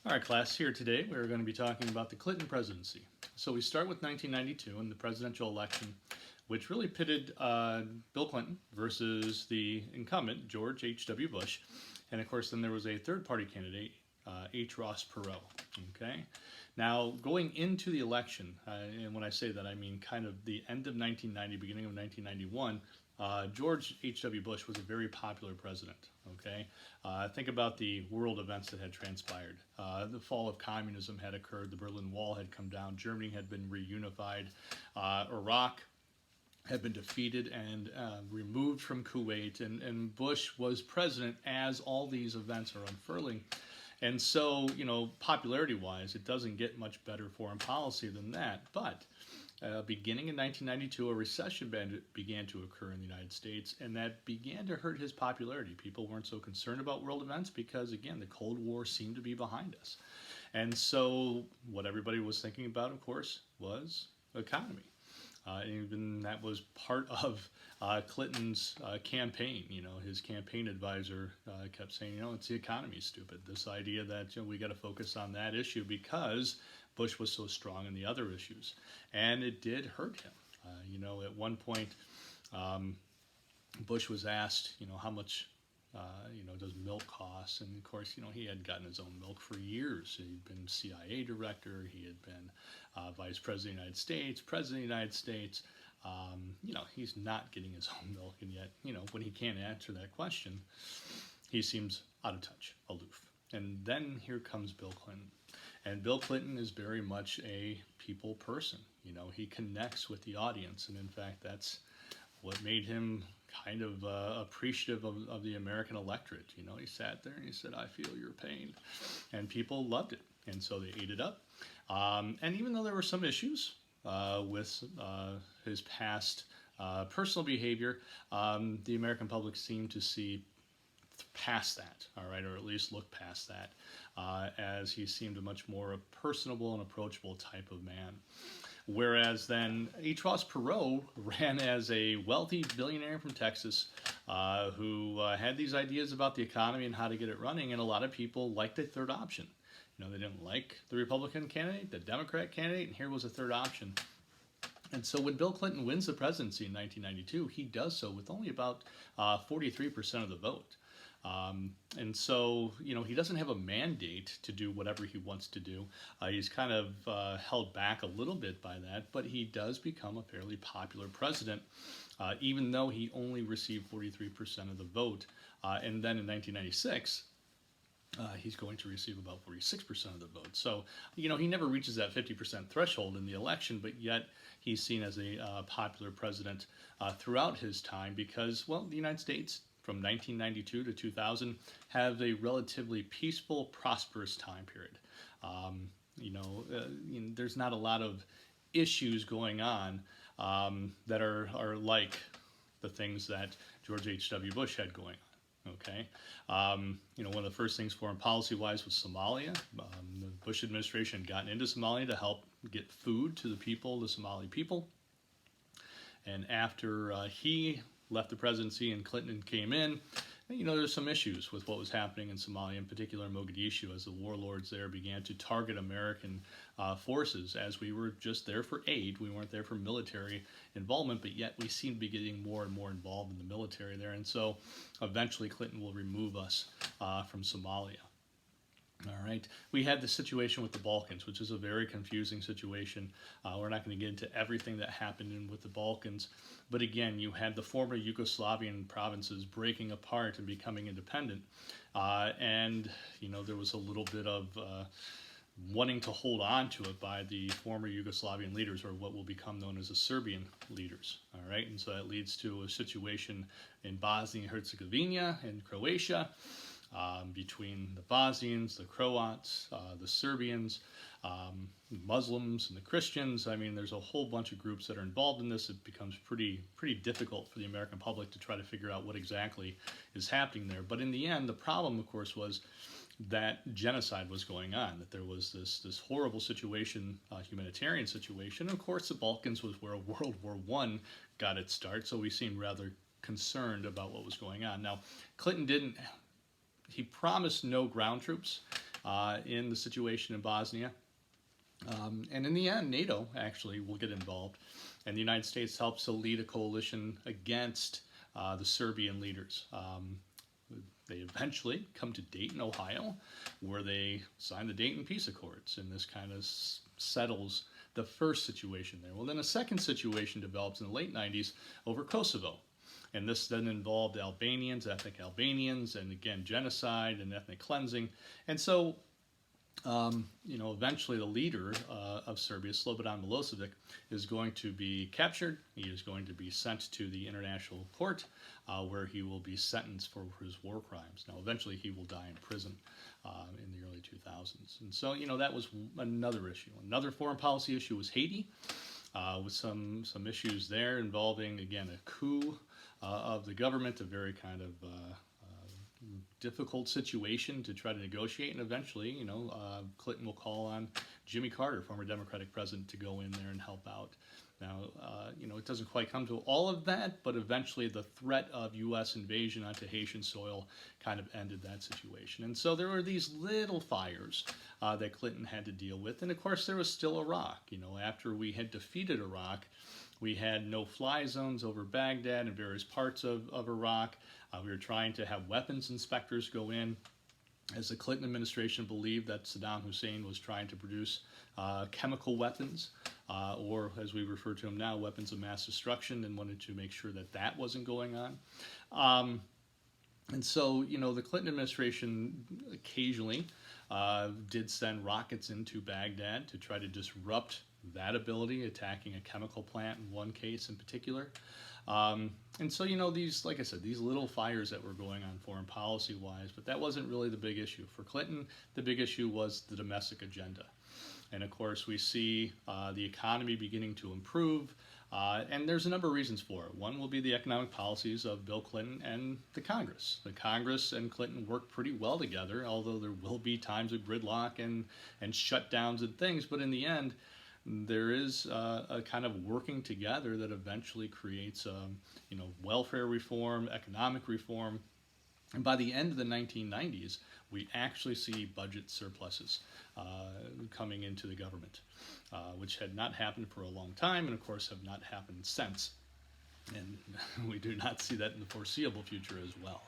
All right, class, here today we're going to be talking about the Clinton presidency. So we start with 1992 and the presidential election, which really pitted Bill Clinton versus the incumbent, George H.W. Bush. And of course, then there was a third party candidate, H. Ross Perot. Okay. Now, going into the election, and when I say that, I mean kind of the end of 1990, beginning of 1991, George H.W. Bush was a very popular president. Okay, think about the world events that had transpired. The fall of communism had occurred. The Berlin Wall had come down. Germany had been reunified. Iraq had been defeated and removed from Kuwait, and Bush was president as all these events are unfurling. And so, popularity-wise, it doesn't get much better foreign policy than that. But beginning in 1992, a recession began to occur in the United States, and that began to hurt his popularity. People weren't so concerned about world events because, again, the Cold War seemed to be behind us. And so what everybody was thinking about, of course, was economy. Even that was part of Clinton's campaign. His campaign advisor kept saying, it's the economy, stupid. This idea that we got to focus on that issue because Bush was so strong in the other issues, and it did hurt him. At one point, Bush was asked, how much, does milk cost? And of course, he had gotten his own milk for years. He'd been CIA director. He had been vice president of the United States, president of the United States. He's not getting his own milk, and yet, when he can't answer that question, he seems out of touch, aloof. And then here comes Bill Clinton. And Bill Clinton is very much a people person. He connects with the audience. And in fact, that's what made him kind of appreciative of the American electorate. He sat there and he said, I feel your pain. And people loved it. And so they ate it up. And even though there were some issues with his past personal behavior, the American public seemed to see past that, all right, or at least look past that, as he seemed a much more personable and approachable type of man. Whereas then H. Ross Perot ran as a wealthy billionaire from Texas who had these ideas about the economy and how to get it running, and a lot of people liked the third option. They didn't like the Republican candidate, the Democrat candidate, and here was a third option. And so when Bill Clinton wins the presidency in 1992, he does so with only about 43% of the vote. And so, he doesn't have a mandate to do whatever he wants to do. He's kind of held back a little bit by that, but he does become a fairly popular president, even though he only received 43% of the vote. And then in 1996, he's going to receive about 46% of the vote. So, he never reaches that 50% threshold in the election, but yet he's seen as a popular president throughout his time because, the United States from 1992 to 2000 have a relatively peaceful, prosperous time period. There's not a lot of issues going on that are like the things that George H.W. Bush had going on. Okay, one of the first things foreign policy-wise was Somalia. The Bush administration had gotten into Somalia to help get food to the people, the Somali people. And after he left the presidency and Clinton came in, there's some issues with what was happening in Somalia, in particular Mogadishu, as the warlords there began to target American forces, as we were just there for aid. We weren't there for military involvement, but yet we seem to be getting more and more involved in the military there. And so eventually Clinton will remove us from Somalia. All right. We had the situation with the Balkans, which is a very confusing situation. We're not going to get into everything that happened with the Balkans. But again, you had the former Yugoslavian provinces breaking apart and becoming independent. And there was a little bit of wanting to hold on to it by the former Yugoslavian leaders, or what will become known as the Serbian leaders. All right. And so that leads to a situation in Bosnia and Herzegovina and Croatia. Between the Bosnians, the Croats, the Serbians, Muslims, and the Christians. I mean, there's a whole bunch of groups that are involved in this. It becomes pretty difficult for the American public to try to figure out what exactly is happening there. But in the end, the problem, of course, was that genocide was going on, that there was this horrible situation, humanitarian situation. And of course, the Balkans was where World War I got its start, so we seemed rather concerned about what was going on. Now, Clinton he promised no ground troops, in the situation in Bosnia. And in the end, NATO actually will get involved, and the United States helps to lead a coalition against the Serbian leaders. They eventually come to Dayton, Ohio, where they sign the Dayton Peace Accords, and this kind of settles the first situation there. Well, then a second situation develops in the late 90s over Kosovo. And this then involved Albanians, ethnic Albanians, and again, genocide and ethnic cleansing. And so, eventually the leader of Serbia, Slobodan Milosevic, is going to be captured. He is going to be sent to the International Court, where he will be sentenced for his war crimes. Now, eventually he will die in prison in the early 2000s. And so, that was another issue. Another foreign policy issue was Haiti, with some issues there involving, again, a coup of the government, a very kind of difficult situation to try to negotiate, and eventually, Clinton will call on Jimmy Carter, former Democratic president, to go in there and help out. Now, it doesn't quite come to all of that, but eventually the threat of U.S. invasion onto Haitian soil kind of ended that situation. And so there were these little fires that Clinton had to deal with, and of course there was still Iraq. After we had defeated Iraq, we had no-fly zones over Baghdad and various parts of Iraq. We were trying to have weapons inspectors go in, as the Clinton administration believed that Saddam Hussein was trying to produce chemical weapons, or as we refer to them now, weapons of mass destruction, and wanted to make sure that that wasn't going on. And so, the Clinton administration occasionally did send rockets into Baghdad to try to disrupt that ability, attacking a chemical plant in one case in particular. And so, these, like I said, these little fires that were going on foreign policy-wise, but that wasn't really the big issue. For Clinton, the big issue was the domestic agenda. And of course, we see the economy beginning to improve, and there's a number of reasons for it. One will be the economic policies of Bill Clinton and the Congress. The Congress and Clinton work pretty well together, although there will be times of gridlock and shutdowns and things, but in the end, there is a kind of working together that eventually creates, welfare reform, economic reform. And by the end of the 1990s, we actually see budget surpluses coming into the government, which had not happened for a long time, and of course have not happened since. And we do not see that in the foreseeable future as well.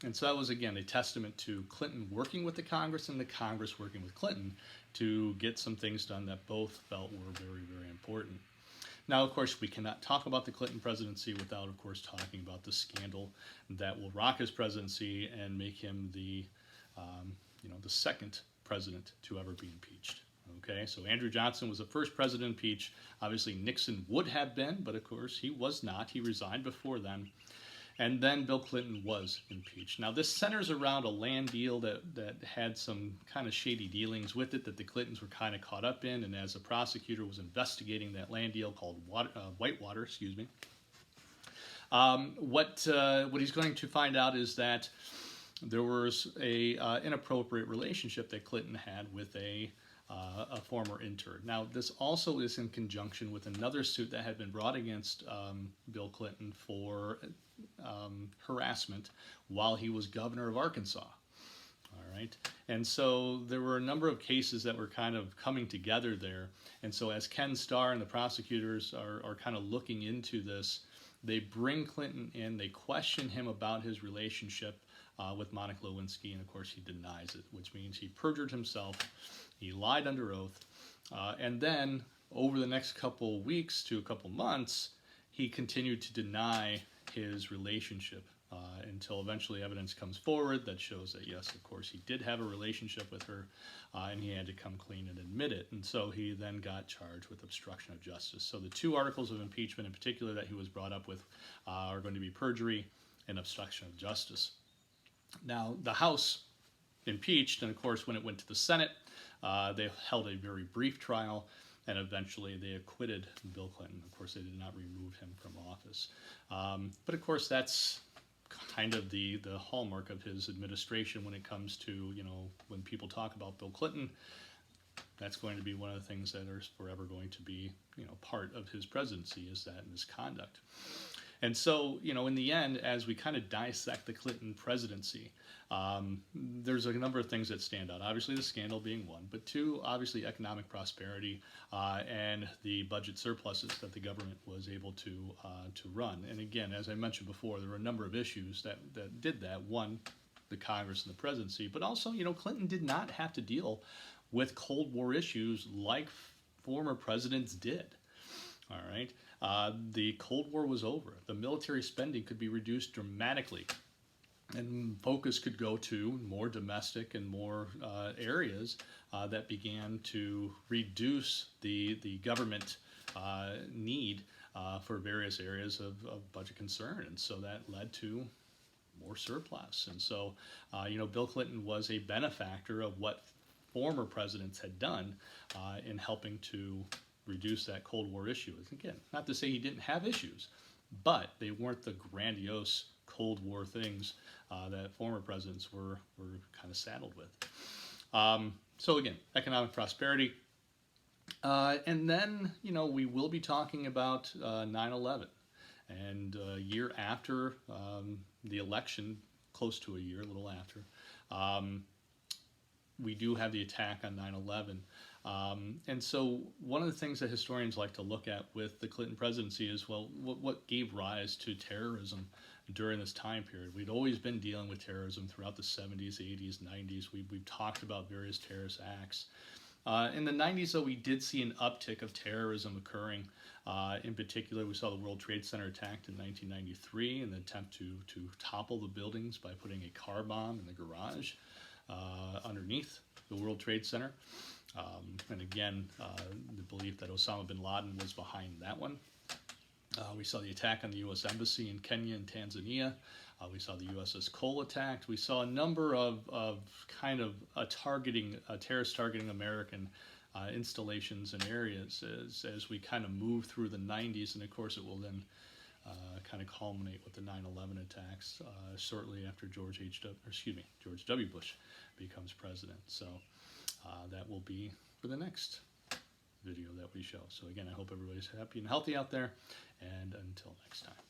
And so that was, again, a testament to Clinton working with the Congress and the Congress working with Clinton to get some things done that both felt were very, very important. Now, of course, we cannot talk about the Clinton presidency without, of course, talking about the scandal that will rock his presidency and make him the second president to ever be impeached. Okay, so Andrew Johnson was the first president impeached. Obviously, Nixon would have been, but of course, he was not. He resigned before then. And then Bill Clinton was impeached. Now, this centers around a land deal that had some kind of shady dealings with it that the Clintons were kind of caught up in. And as a prosecutor was investigating that land deal called Whitewater, what he's going to find out is that there was a inappropriate relationship that Clinton had with a former intern. Now, this also is in conjunction with another suit that had been brought against Bill Clinton for harassment while he was governor of Arkansas. All right, and so there were a number of cases that were kind of coming together there. And so as Ken Starr and the prosecutors are kind of looking into this, they bring Clinton in, they question him about his relationship with Monica Lewinsky, and of course he denies it, which means he perjured himself, he lied under oath, and then over the next couple weeks to a couple months, he continued to deny his relationship until eventually evidence comes forward that shows that, yes, of course, he did have a relationship with her, and he had to come clean and admit it. And so he then got charged with obstruction of justice. So the two articles of impeachment in particular that he was brought up with are going to be perjury and obstruction of justice. Now, the House impeached, and of course, when it went to the Senate, they held a very brief trial, and eventually they acquitted Bill Clinton. Of course, they did not remove him from office. But of course, that's kind of the hallmark of his administration when it comes to, when people talk about Bill Clinton, that's going to be one of the things that are forever going to be, part of his presidency, is that misconduct. And so, in the end, as we kind of dissect the Clinton presidency, there's a number of things that stand out. Obviously, the scandal being one, but two, obviously, economic prosperity and the budget surpluses that the government was able to run. And again, as I mentioned before, there were a number of issues that did that. One, the Congress and the presidency, but also, Clinton did not have to deal with Cold War issues like former presidents did. All right. The Cold War was over. The military spending could be reduced dramatically, and focus could go to more domestic and more areas that began to reduce the government need for various areas of budget concern. And so that led to more surplus. And so, Bill Clinton was a benefactor of what former presidents had done in helping to reduce that Cold War issue. Again, not to say he didn't have issues, but they weren't the grandiose Cold War things that former presidents were kind of saddled with. So again, economic prosperity. And then, we will be talking about 9/11. And a year after the election, close to a year, a little after, we do have the attack on 9/11. And so one of the things that historians like to look at with the Clinton presidency is, well, what gave rise to terrorism during this time period? We'd always been dealing with terrorism throughout the 70s, 80s, 90s. We've talked about various terrorist acts. In the 90s, though, we did see an uptick of terrorism occurring. In particular, we saw the World Trade Center attacked in 1993, and the attempt to topple the buildings by putting a car bomb in the garage underneath the World Trade Center. And again, the belief that Osama bin Laden was behind that one. We saw the attack on the U.S. Embassy in Kenya and Tanzania. We saw the USS Cole attacked. We saw a number of kind of terrorist targeting American installations and areas as we kind of move through the 90s. And of course, it will then kind of culminate with the 9/11 attacks shortly after George W. Bush becomes president. So that will be for the next video that we show. So again, I hope everybody's happy and healthy out there, and until next time.